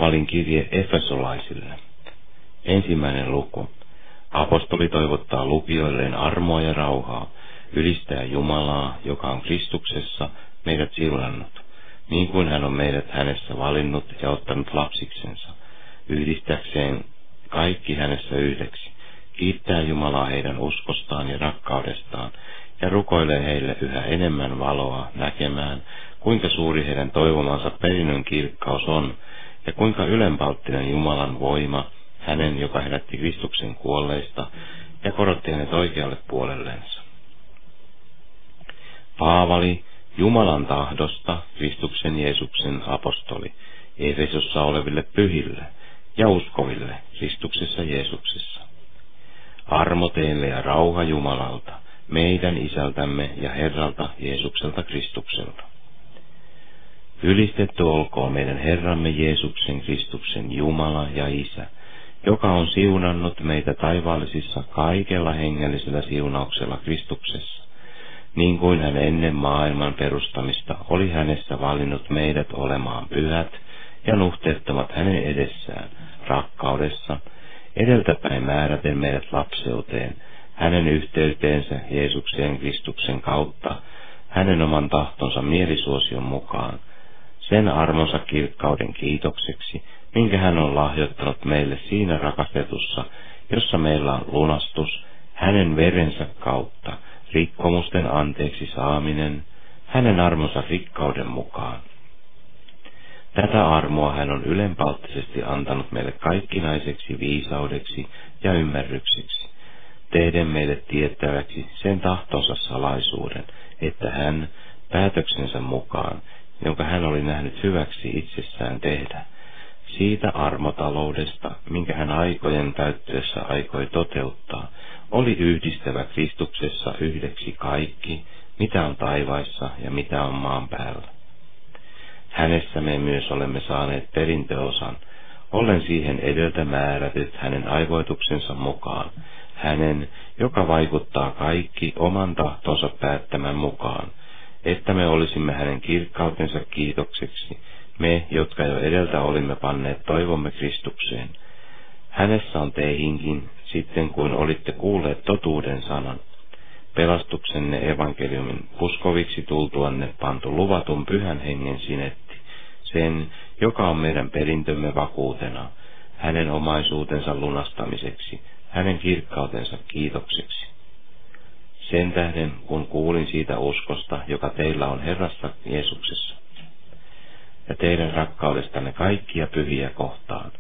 Paavalin kirje Efesolaisille. 1. luku. Apostoli toivottaa lukijoilleen armoa ja rauhaa, ylistää Jumalaa, joka on Kristuksessa meidät siunannut, niin kuin hän on meidät hänessä valinnut ja ottanut lapsiksensa, yhdistäkseen kaikki hänessä yhdeksi, kiittää Jumalaa heidän uskostaan ja rakkaudestaan, ja rukoilee heille yhä enemmän valoa näkemään, kuinka suuri heidän toivomansa perinnön kirkkaus on, ja kuinka ylenpalttinen Jumalan voima, hänen, joka herätti Kristuksen kuolleista, ja korotti hänet oikealle puolellensa. Paavali, Jumalan tahdosta, Kristuksen Jeesuksen apostoli, Efesossa oleville pyhille ja uskoville Kristuksessa Jeesuksessa. Armo teille ja rauha Jumalalta, meidän Isältämme ja Herralta Jeesukselta Kristukselta. Ylistetty olkoon meidän Herramme Jeesuksen Kristuksen Jumala ja Isä, joka on siunannut meitä taivaallisissa kaikella hengellisellä siunauksella Kristuksessa, niin kuin hän ennen maailman perustamista oli hänessä valinnut meidät olemaan pyhät ja nuhteettomat hänen edessään rakkaudessa, edeltäpäin määräten meidät lapseuteen, hänen yhteyteensä Jeesukseen Kristuksen kautta, hänen oman tahtonsa mielisuosion mukaan, sen armonsa kirkkauden kiitokseksi, minkä hän on lahjoittanut meille siinä rakastetussa, jossa meillä on lunastus, hänen verensä kautta, rikkomusten anteeksi saaminen, hänen armonsa rikkauden mukaan. Tätä armoa hän on ylenpalttisesti antanut meille kaikkinaiseksi viisaudeksi ja ymmärrykseksi, tehden meille tiettäväksi sen tahtonsa salaisuuden, että hän päätöksensä mukaan, jonka hän oli nähnyt hyväksi itsessään tehdä, siitä armotaloudesta, minkä hän aikojen täyttyessä aikoi toteuttaa, oli yhdistävä Kristuksessa yhdeksi kaikki, mitä on taivaissa ja mitä on maan päällä. Hänessä me myös olemme saaneet perintöosan, ollen siihen edeltä määrätyt hänen aivoituksensa mukaan, hänen, joka vaikuttaa kaikki oman tahtonsa päättämän mukaan, että me olisimme hänen kirkkautensa kiitokseksi, me, jotka jo edeltä olimme panneet toivomme Kristukseen. Hänessä on teihinkin, sitten kuin olitte kuulleet totuuden sanan, pelastuksenne evankeliumin uskoviksi tultuanne pantu luvatun pyhän hengen sinetti, sen, joka on meidän perintömme vakuutena, hänen omaisuutensa lunastamiseksi, hänen kirkkautensa kiitokseksi. Sen tähden, kun kuulin siitä uskosta, joka teillä on Herrassa Jeesuksessa, ja teidän rakkaudestanne kaikkia pyhiä kohtaan,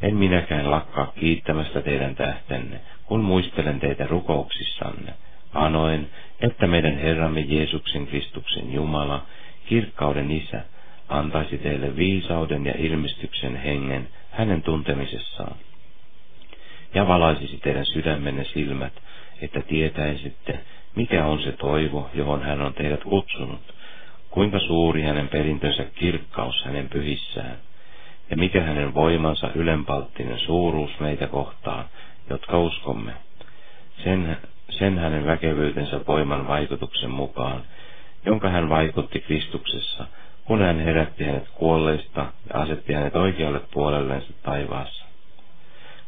en minäkään lakkaa kiittämästä teidän tähtenne, kun muistelen teitä rukouksissanne, anoen, että meidän Herramme Jeesuksen Kristuksen Jumala, kirkkauden Isä, antaisi teille viisauden ja ilmestyksen hengen hänen tuntemisessaan, ja valaisisi teidän sydämenne silmät, että tietäisitte, mikä on se toivo, johon hän on teidät kutsunut, kuinka suuri hänen perintönsä kirkkaus hänen pyhissään, ja mikä hänen voimansa ylenpalttinen suuruus meitä kohtaan, jotka uskomme, sen hänen väkevyytensä voiman vaikutuksen mukaan, jonka hän vaikutti Kristuksessa, kun hän herätti hänet kuolleista ja asetti hänet oikealle puolellensa taivaassa,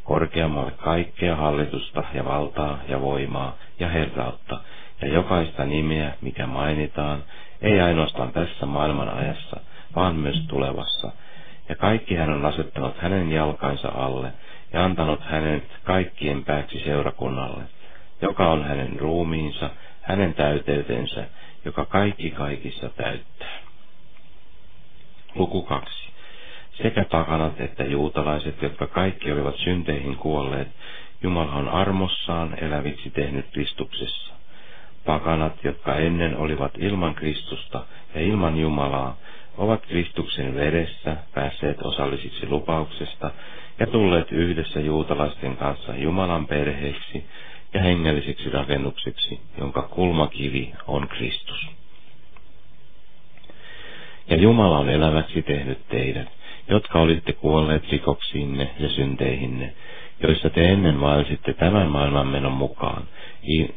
korkeammalle kaikkea hallitusta ja valtaa ja voimaa ja herrautta ja jokaista nimeä, mikä mainitaan, ei ainoastaan tässä maailman ajassa, vaan myös tulevassa. Ja kaikki hän on asettanut hänen jalkainsa alle ja antanut hänet kaikkien pääksi seurakunnalle, joka on hänen ruumiinsa, hänen täyteytensä, joka kaikki kaikissa täyttää. Luku 2. Sekä pakanat että juutalaiset, jotka kaikki olivat synteihin kuolleet, Jumala on armossaan eläviksi tehnyt Kristuksessa. Pakanat, jotka ennen olivat ilman Kristusta ja ilman Jumalaa, ovat Kristuksen veressä päässeet osallisiksi lupauksesta ja tulleet yhdessä juutalaisten kanssa Jumalan perheeksi ja hengelliseksi rakennukseksi, jonka kulmakivi on Kristus. Ja Jumala on eläväksi tehnyt teidät, jotka olitte kuolleet rikoksiinne ja synteihinne, joissa te ennen vaelsitte tämän maailman menon mukaan,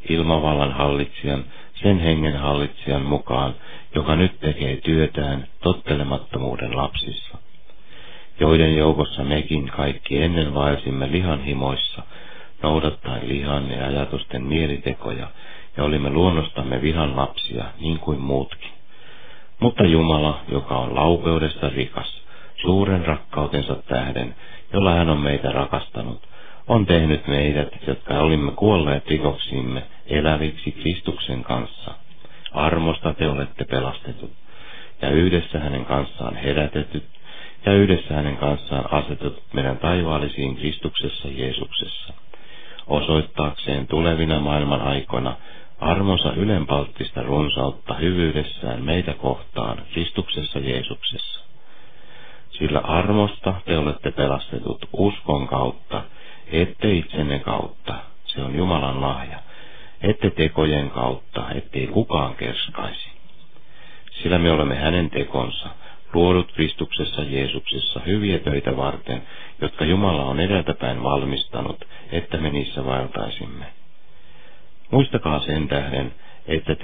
ilmavallan hallitsijan, sen hengen hallitsijan mukaan, joka nyt tekee työtään tottelemattomuuden lapsissa, joiden joukossa mekin kaikki ennen vaelsimme lihan himoissa, noudattaen lihan ja ajatusten mielitekoja, ja olimme luonnostamme vihan lapsia, niin kuin muutkin. Mutta Jumala, joka on laupeudesta rikas, suuren rakkautensa tähden, jolla hän on meitä rakastanut, on tehnyt meidät, jotka olimme kuolleet rikoksiimme, eläviksi Kristuksen kanssa. Armosta te olette pelastetut, ja yhdessä hänen kanssaan herätetyt, ja yhdessä hänen kanssaan asetetut meidän taivaallisiin Kristuksessa Jeesuksessa, osoittaakseen tulevina maailman aikoina armonsa ylenpalttista runsautta hyvyydessään meitä kohtaan Kristuksessa Jeesuksessa. Sillä armosta te olette pelastetut uskon kautta, ette itsenne kautta, se on Jumalan lahja, ette tekojen kautta, ettei kukaan kerskaisi. Sillä me olemme hänen tekonsa, luodut Kristuksessa Jeesuksessa hyviä töitä varten, jotka Jumala on edeltäpäin valmistanut, että me niissä vaeltaisimme. Muistakaa sen tähden, että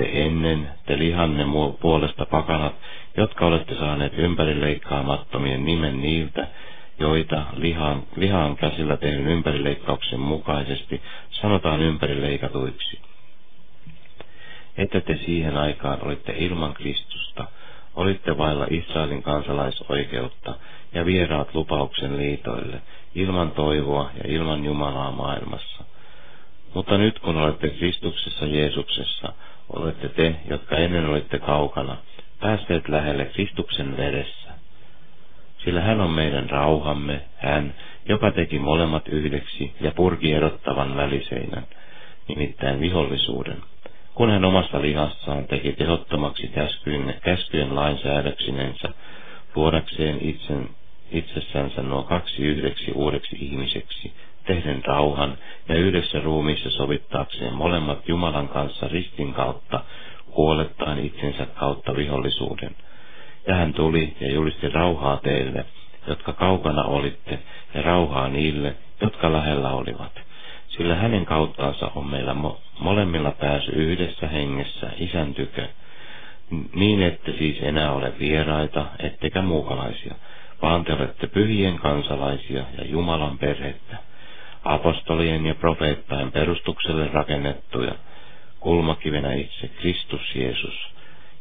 te lihanne puolesta pakanat, jotka olette saaneet ympärileikkaamattomien nimen niiltä, joita lihaan käsillä tehdyn ympärileikkauksen mukaisesti sanotaan ympärileikatuiksi. Että te siihen aikaan olitte ilman Kristusta, olitte vailla Israelin kansalaisoikeutta ja vieraat lupauksen liitoille, ilman toivoa ja ilman Jumalaa maailmassa. Mutta nyt kun olette Kristuksessa Jeesuksessa, olette te, jotka ennen olitte kaukana, päässeet lähelle Kristuksen veressä. Sillä hän on meidän rauhamme, hän, joka teki molemmat yhdeksi ja purki erottavan väliseinän, nimittäin vihollisuuden, kun hän omassa lihassaan teki tehottomaksi käskyjen lainsäädöksinensä, luodakseen itsessänsä nuo kaksi yhdeksi uudeksi ihmiseksi, tehden rauhan ja yhdessä ruumiissa sovittaakseen molemmat Jumalan kanssa ristin kautta, kuolettaen itsensä kautta vihollisuuden. Ja hän tuli ja julisti rauhaa teille, jotka kaukana olitte, ja rauhaa niille, jotka lähellä olivat. Sillä hänen kauttaansa on meillä molemmilla pääsy yhdessä hengessä Isän tykö, niin ette siis enää ole vieraita, ettekä muukalaisia, vaan te olette pyhien kansalaisia ja Jumalan perhettä, apostolien ja profeettaen perustukselle rakennettuja, kulmakivenä itse Kristus Jeesus,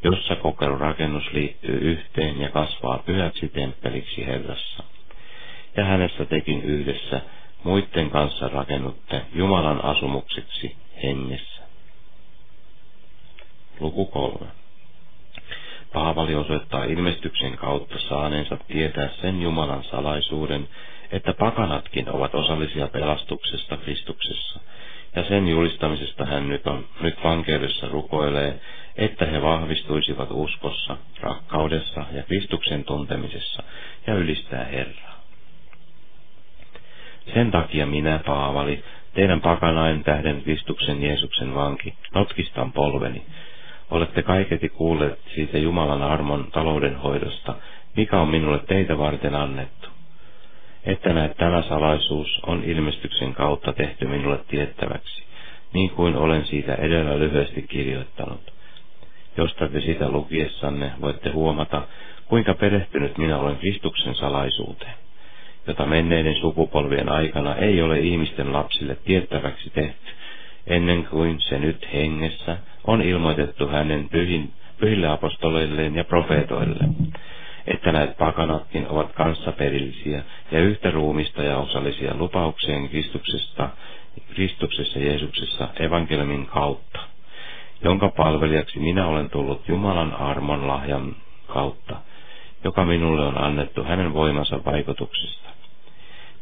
jossa koko rakennus liittyy yhteen ja kasvaa pyhäksi temppeliksi Herrassa. Ja hänessä tekin yhdessä muiden kanssa rakennutte Jumalan asumukseksi hengessä. Luku 3. Paavali osoittaa ilmestyksen kautta saaneensa tietää sen Jumalan salaisuuden, että pakanatkin ovat osallisia pelastuksesta Kristuksessa, ja sen julistamisesta hän nyt vankeudessa rukoilee, että he vahvistuisivat uskossa, rakkaudessa ja Kristuksen tuntemisessa ja ylistää Herraa. Sen takia minä, Paavali, teidän pakanain tähden Kristuksen Jeesuksen vanki, notkistan polveni. Olette kaiketi kuulleet siitä Jumalan armon taloudenhoidosta, mikä on minulle teitä varten annettu. Että näet, tämä salaisuus on ilmestyksen kautta tehty minulle tiettäväksi, niin kuin olen siitä edellä lyhyesti kirjoittanut. Josta te sitä lukiessanne voitte huomata, kuinka perehtynyt minä olen Kristuksen salaisuuteen, jota menneiden sukupolvien aikana ei ole ihmisten lapsille tiettäväksi tehty, ennen kuin se nyt hengessä on ilmoitettu hänen pyhille apostoleilleen ja profeetoille, että näet pakanatkin ovat kanssaperillisiä ja yhtä ruumista ja osallisia lupaukseen Kristuksessa Jeesuksessa evankeliumin kautta, jonka palvelijaksi minä olen tullut Jumalan armon lahjan kautta, joka minulle on annettu hänen voimansa vaikutuksesta.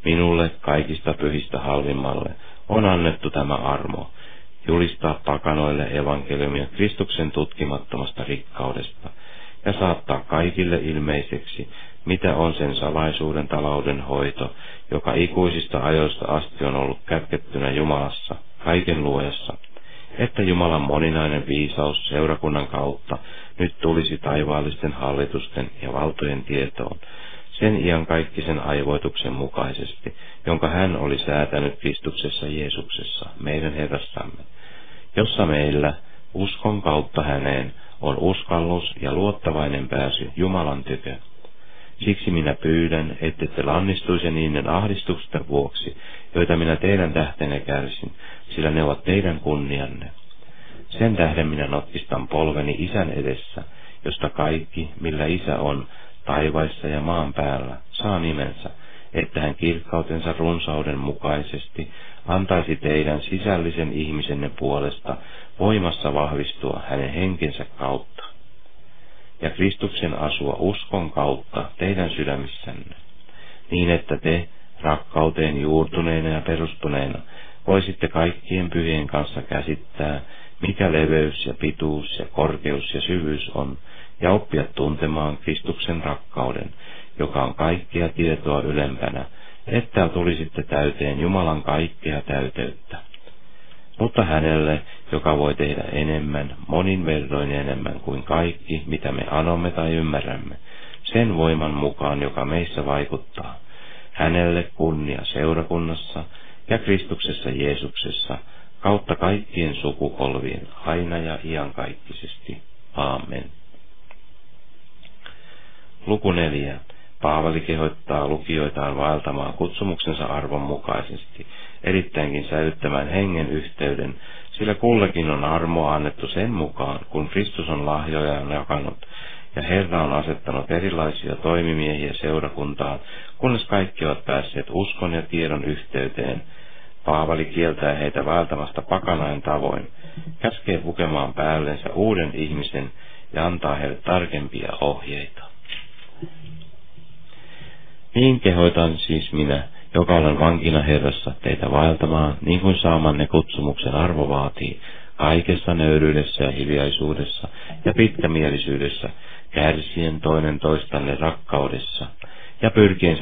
Minulle kaikista pyhistä halvimmalle on annettu tämä armo, julistaa pakanoille evankeliumia Kristuksen tutkimattomasta rikkaudesta ja saattaa kaikille ilmeiseksi, mitä on sen salaisuuden taloudenhoito, joka ikuisista ajoista asti on ollut kätkettynä Jumalassa, kaiken luojassa, että Jumalan moninainen viisaus seurakunnan kautta nyt tulisi taivaallisten hallitusten ja valtojen tietoon, sen iankaikkisen aivoituksen mukaisesti, jonka hän oli säätänyt Kristuksessa Jeesuksessa, meidän Herrassamme, jossa meillä uskon kautta häneen on uskallus ja luottavainen pääsy Jumalan tykö. Siksi minä pyydän, ettette lannistuisi niiden ahdistusten vuoksi, joita minä teidän tähtenne kärsin, sillä ne ovat teidän kunnianne. Sen tähden minä notkistan polveni Isän edessä, josta kaikki, millä Isä on, taivaissa ja maan päällä, saa nimensä, että hän kirkkautensa runsauden mukaisesti antaisi teidän sisällisen ihmisenne puolesta voimassa vahvistua hänen henkensä kautta, ja Kristuksen asua uskon kautta teidän sydämissänne, niin että te, rakkauteen juurtuneena ja perustuneena, voisitte kaikkien pyhien kanssa käsittää, mikä leveys ja pituus ja korkeus ja syvyys on, ja oppia tuntemaan Kristuksen rakkauden, joka on kaikkea tietoa ylempänä, että tulisitte täyteen Jumalan kaikkea täyteyttä. Mutta hänelle, joka voi tehdä enemmän, monin verroin enemmän kuin kaikki, mitä me anomme tai ymmärrämme, sen voiman mukaan, joka meissä vaikuttaa, hänelle kunnia seurakunnassa ja Kristuksessa Jeesuksessa, kautta kaikkien sukupolvien, aina ja iankaikkisesti. Aamen. Luku 4. Paavali kehottaa lukijoitaan vaeltamaan kutsumuksensa arvon mukaisesti, erittäinkin säilyttämään hengen yhteyden, sillä kullekin on armoa annettu sen mukaan, kun Kristus on lahjojaan jakanut, ja Herra on asettanut erilaisia toimimiehiä seurakuntaan, kunnes kaikki ovat päässeet uskon ja tiedon yhteyteen. Paavali kieltää heitä vaeltamasta pakanain tavoin, käskee pukemaan päällensä uuden ihmisen ja antaa heille tarkempia ohjeita. Niin kehoitan siis minä, joka olen vankina Herrassa, teitä vaeltamaan, niin kuin saamanne kutsumuksen arvo vaatii, kaikessa nöyryydessä ja hiljaisuudessa ja pitkämielisyydessä, kärsien toinen toistanne rakkaudessa ja pyrkien